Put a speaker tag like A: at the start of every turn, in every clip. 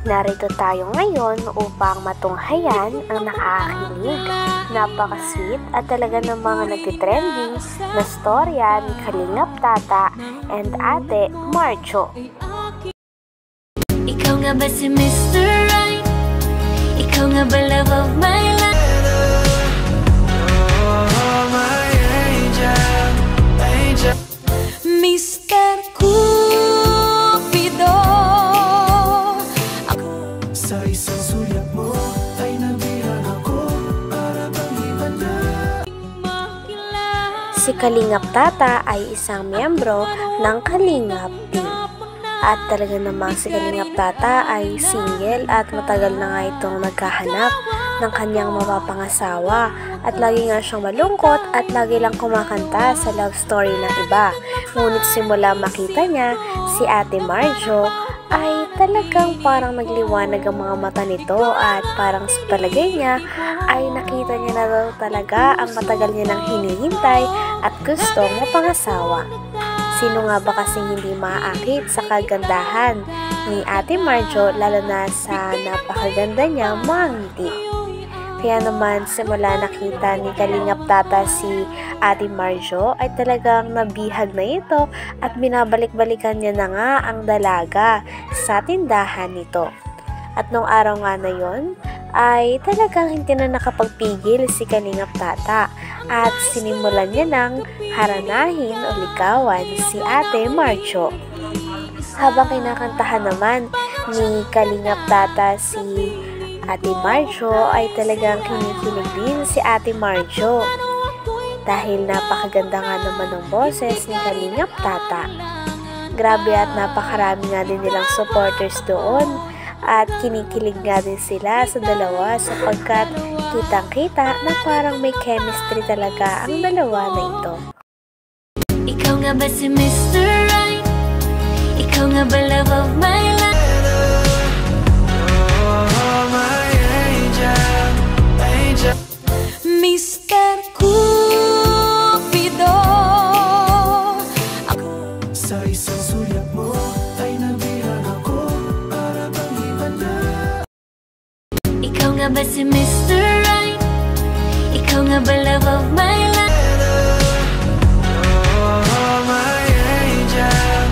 A: Narito tayo ngayon upang matunghayan ang nakakakilig, napaka-sweet at talaga ng mga nagtitrending na storya ni Kalingap Tata and Ate Marjo.
B: Ikaw nga ba si Mr. Right? Ikaw nga ba love of my life? Oh, my angel, angel. Mr. Cupido,
C: sa isang sulyap mo ay nabihan ako para bang ibanda.
A: Si Kalingap Tata ay isang miyembro ng Kalingap Team. At talaga namang si Kalingap Tata ay single at matagal na nga itong nagkahanap ng kanyang mapapangasawa. At lagi nga siyang malungkot at lagi lang kumakanta sa love story ng iba. Ngunit simula makita niya si Ate Marjo ay talagang parang nagliwanag ang mga mata nito at parang sa palagay niya ay nakita niya na daw talaga ang matagal niya nang hinihintay at gustong mapangasawa. Sino nga ba kasing hindi maaakit sa kagandahan ni Ate Marjo, lalo na sa napakaganda niya mga ngiti. Kaya naman simula nakita ni Kalingap Tata si Ate Marjo ay talagang nabihag na ito at binabalik-balikan niya na nga ang dalaga sa tindahan nito. At nung araw nga na yon ay talagang hindi na nakapagpigil si Kalingap Tata at sinimulan niya ng haranahin o ligawan si Ate Marjo. Habang kinakantahan naman ni Kalingap Tata si Ate Marjo ay talagang kinikilig din si Ate Marjo dahil napakaganda nga naman ng boses ni Kalingap Tata. Grabe at napakarami nga din nilang supporters doon at kinikilig nga din sila sa dalawa sapagkat kitang-kita na parang may chemistry talaga ang dalawa na ito.
B: ikaw nga ba si Mr. Right? Ikaw nga ba love of my life? Mr. Cupido,
C: sa isang sulyap mo ay nabihan ako para bang ibanda.
B: ikaw nga ba si Mr. Right? Ikaw nga ba love of my life?
C: Oh, my angel,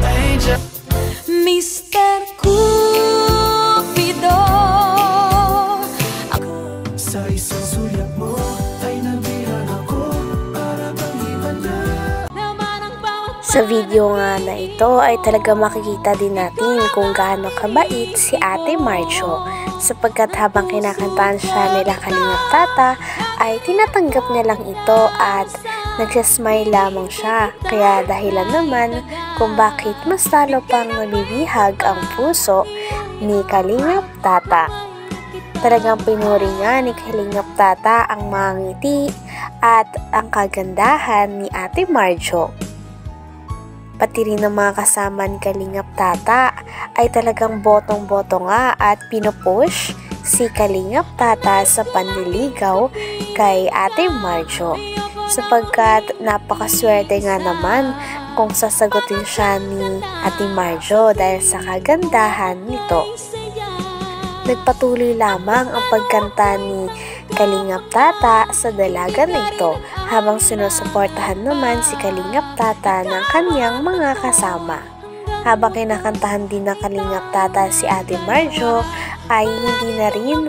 C: angel.
B: Mr. Cupido,
C: Sa isang sulyap mo ay nabihan ako para bang ibanda.
A: Sa video nga na ito ay talaga makikita din natin kung gaano kabait si Ate Marjo sapagkat habang kinakantahan siya nila Kalingap Tata ay tinatanggap niya lang ito at nagsasmile lamang siya. Kaya dahilan naman kung bakit mas lalo pang nabibihag ang puso ni Kalingap Tata. Talagang pinuri nga ni Kalingap Tata ang mga ngiti at ang kagandahan ni Ate Marjo. Pati rin ng mga kasama ni Kalingap Tata ay talagang botong-boto nga at pinupush si Kalingap Tata sa panliligaw kay Ate Marjo. Sapagkat napakaswerte nga naman kung sasagutin siya ni Ate Marjo dahil sa kagandahan nito. Nagpatuloy lamang ang pagkanta ni Kalingap Tata sa dalaga na ito habang sinusuportahan naman si Kalingap Tata ng kanyang mga kasama. Habang kinakantahan din ng Kalingap Tata si Ate Marjo ay hindi na rin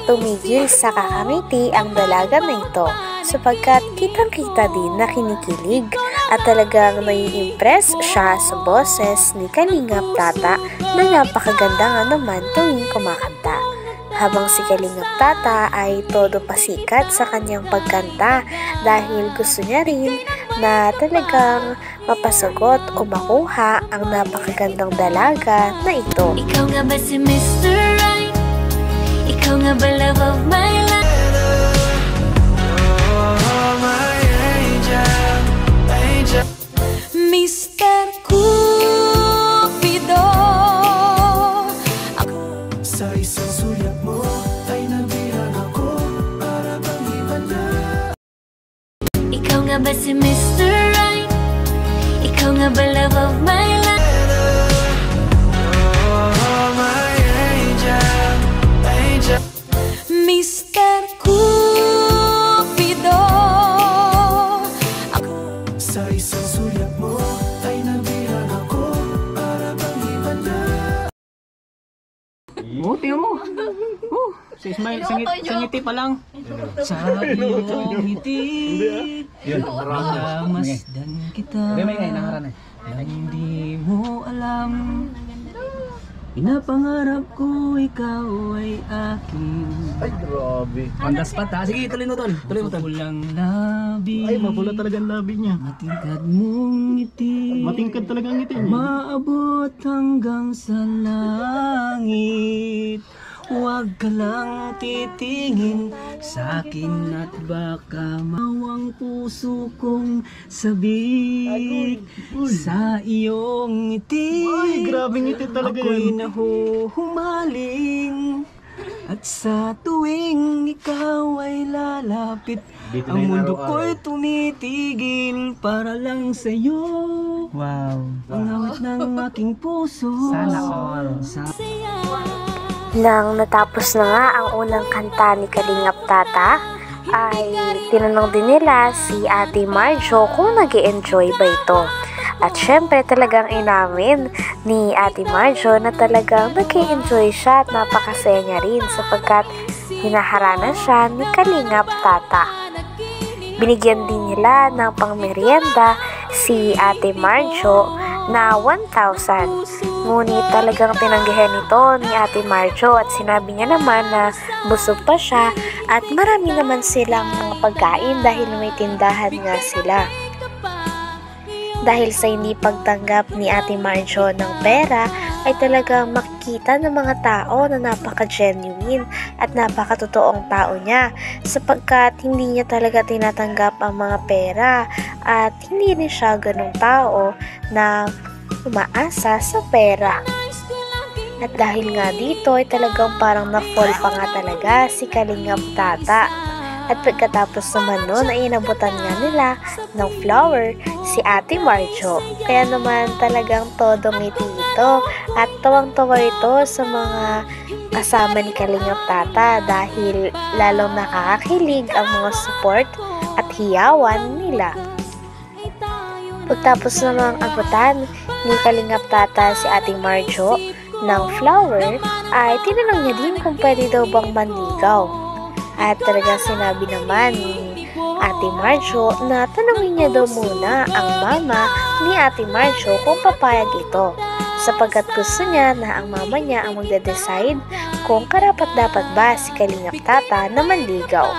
A: tumigil sa kakangiti ang dalaga na ito sapagkat kitang-kita din na kinikilig at talagang nai-impress siya sa boses ni Kalingap Tata na napakaganda nga naman tuwing kumakanta. Habang si Kalingap Tata ay todo pasikat sa kanyang pagkanta dahil gusto niya rin na talagang mapasagot o makuha ang napakagandang dalaga na ito.
B: ikaw nga ba si Mr. Right? Ikaw nga ba love of my life?
C: Oh, my angel, angel.
B: Mr. Cupido,
C: Sa isang sulyap mo ay nabihan ako para bang ibanda.
B: ikaw nga ba si Mr. Right? Ikaw nga ba love of my life?
C: Oh, my
D: Si Ismail, sangiti pa lang. Sa iyong ngiti, masdan kita. Nang di mo alam, pinapangarap ko ikaw ay akin.
E: Ay, grabe.
D: Pandas pa ta. Sige, tuloy mo tol. Tuloy mo tol. Pulang labi.
E: Ay, mapula talaga ang labi niya.
D: Matingkad mong ngiti.
E: Matingkad talaga ang ngiti niya.
D: Maabot hanggang sa langit. Huwag ka lang titingin sa akin at baka mawang puso kong sabik sa iyong ngiti.
E: Ay, grabe ngiti talaga
D: Ako'y
E: yan.
D: nahuhumaling at sa tuwing ikaw ay lalapit,
E: Dito na
D: ang
E: yung
D: mundo
E: araw-araw.
D: ko'y tumitigil para lang sa'yo.
F: Wow.
D: Ang awit ng aking puso.
F: Sana all.
A: Nang natapos na nga ang unang kanta ni Kalingap Tata, ay tinanong din nila si Ate Marjo kung nag-e-enjoy ba ito. At syempre talagang inamin ni Ate Marjo na talagang nag-e-enjoy siya at napakasaya niya rin sapagkat hinaharana siya ni Kalingap Tata. Binigyan din nila ng pangmerienda si Ate Marjo na 1,000. Ngunit talagang tinanggihan ito ni Ate Marjo at sinabi niya naman na busog pa siya at marami naman silang mga pagkain dahil may tindahan nga sila. Dahil sa hindi pagtanggap ni Ate Marjo ng pera ay talagang makikita ng mga tao na napaka-genuine at napakatotoong tao niya sapagkat hindi niya talaga tinatanggap ang mga pera at hindi rin siya ganung tao na umaasa sa pera. At dahil nga dito ay talagang parang na-fall pa nga talaga si Kalingap Tata. At pagkatapos naman nun ay inabutan nga nila ng flower si Ate Marjo. Kaya naman talagang todo ngiti ito at tawang-tawa ito sa mga kasama ni Kalingap Tata dahil lalong nakakakilig ang mga support at hiyawan nila. Pagtapos namang abutan ni Kalingap Tata si Ate Marjo ng flower, ay tinanong niya din kung pwede daw bang manligaw. At talaga sinabi naman ni Ate Marjo na tanungin niya daw muna ang mama ni Ate Marjo kung papayag ito, sapagkat gusto niya na ang mama niya ang magde-decide kung karapat-dapat ba si Kalingap Tata na manligaw.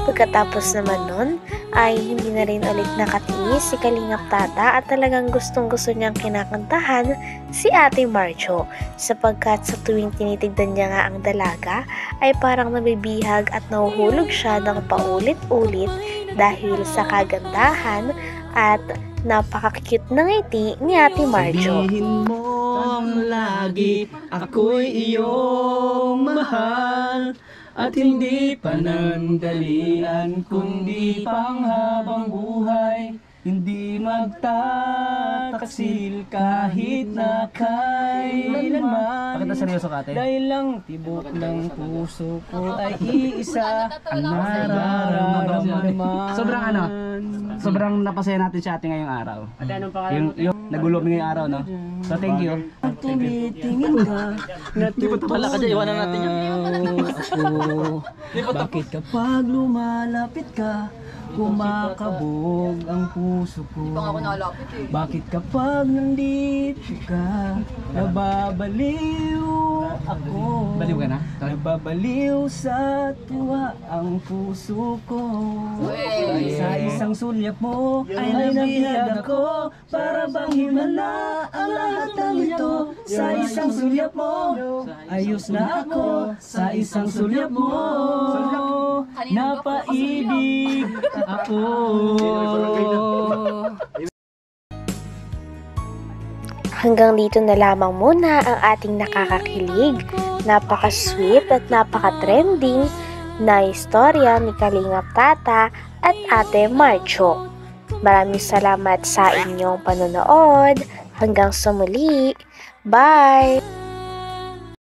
A: Pagkatapos naman nun, ay hindi na rin ulit nakatiis si Kalingap Tata at talagang gustong-gusto niyang kinakantahan si Ate Marjo sapagkat sa tuwing tinitignan niya nga ang dalaga ay parang nabibihag at nahuhulog siya ng paulit-ulit dahil sa kagandahan at napaka-cute na ngiti ni Ate Marjo.
D: Sabihin mong lagi ako'y iyong mahal at hindi panandalian kundi panghabang buhay, hindi magtataksil kahit na kailanman.
F: Bakit na seryoso ka, ate?
D: Dahil lang tibok ng puso ko ay iisa ang nararamdaman.
F: Sobrang napasaya natin si ate ngayong araw. Yung nagulong ngayong araw, no? So thank you.
D: Tumitingin ka,
F: Wala ka dyan, iwanan natin yan.
D: Ako, bakit kapag lumalapit ka, kumakabog ang puso ko? Bakit kapag nandito ka, nababaliw ako?
F: Baliw ka na?
D: Nababaliw sa tuwa ang puso ko. Sa isang sulyap mo ay nabihag ako, para bang himala ang lahat ng ito. Sa isang sulyap mo, ayos na ako. Sa isang sulyap mo, napaibig ako.
A: Hanggang dito na lamang muna ang ating nakakakilig, napaka-sweet at napaka-trending na istorya ni Kalingap Tata at Ate Marjo. Maraming salamat sa inyong panonood. Hanggang sa muli. Bye!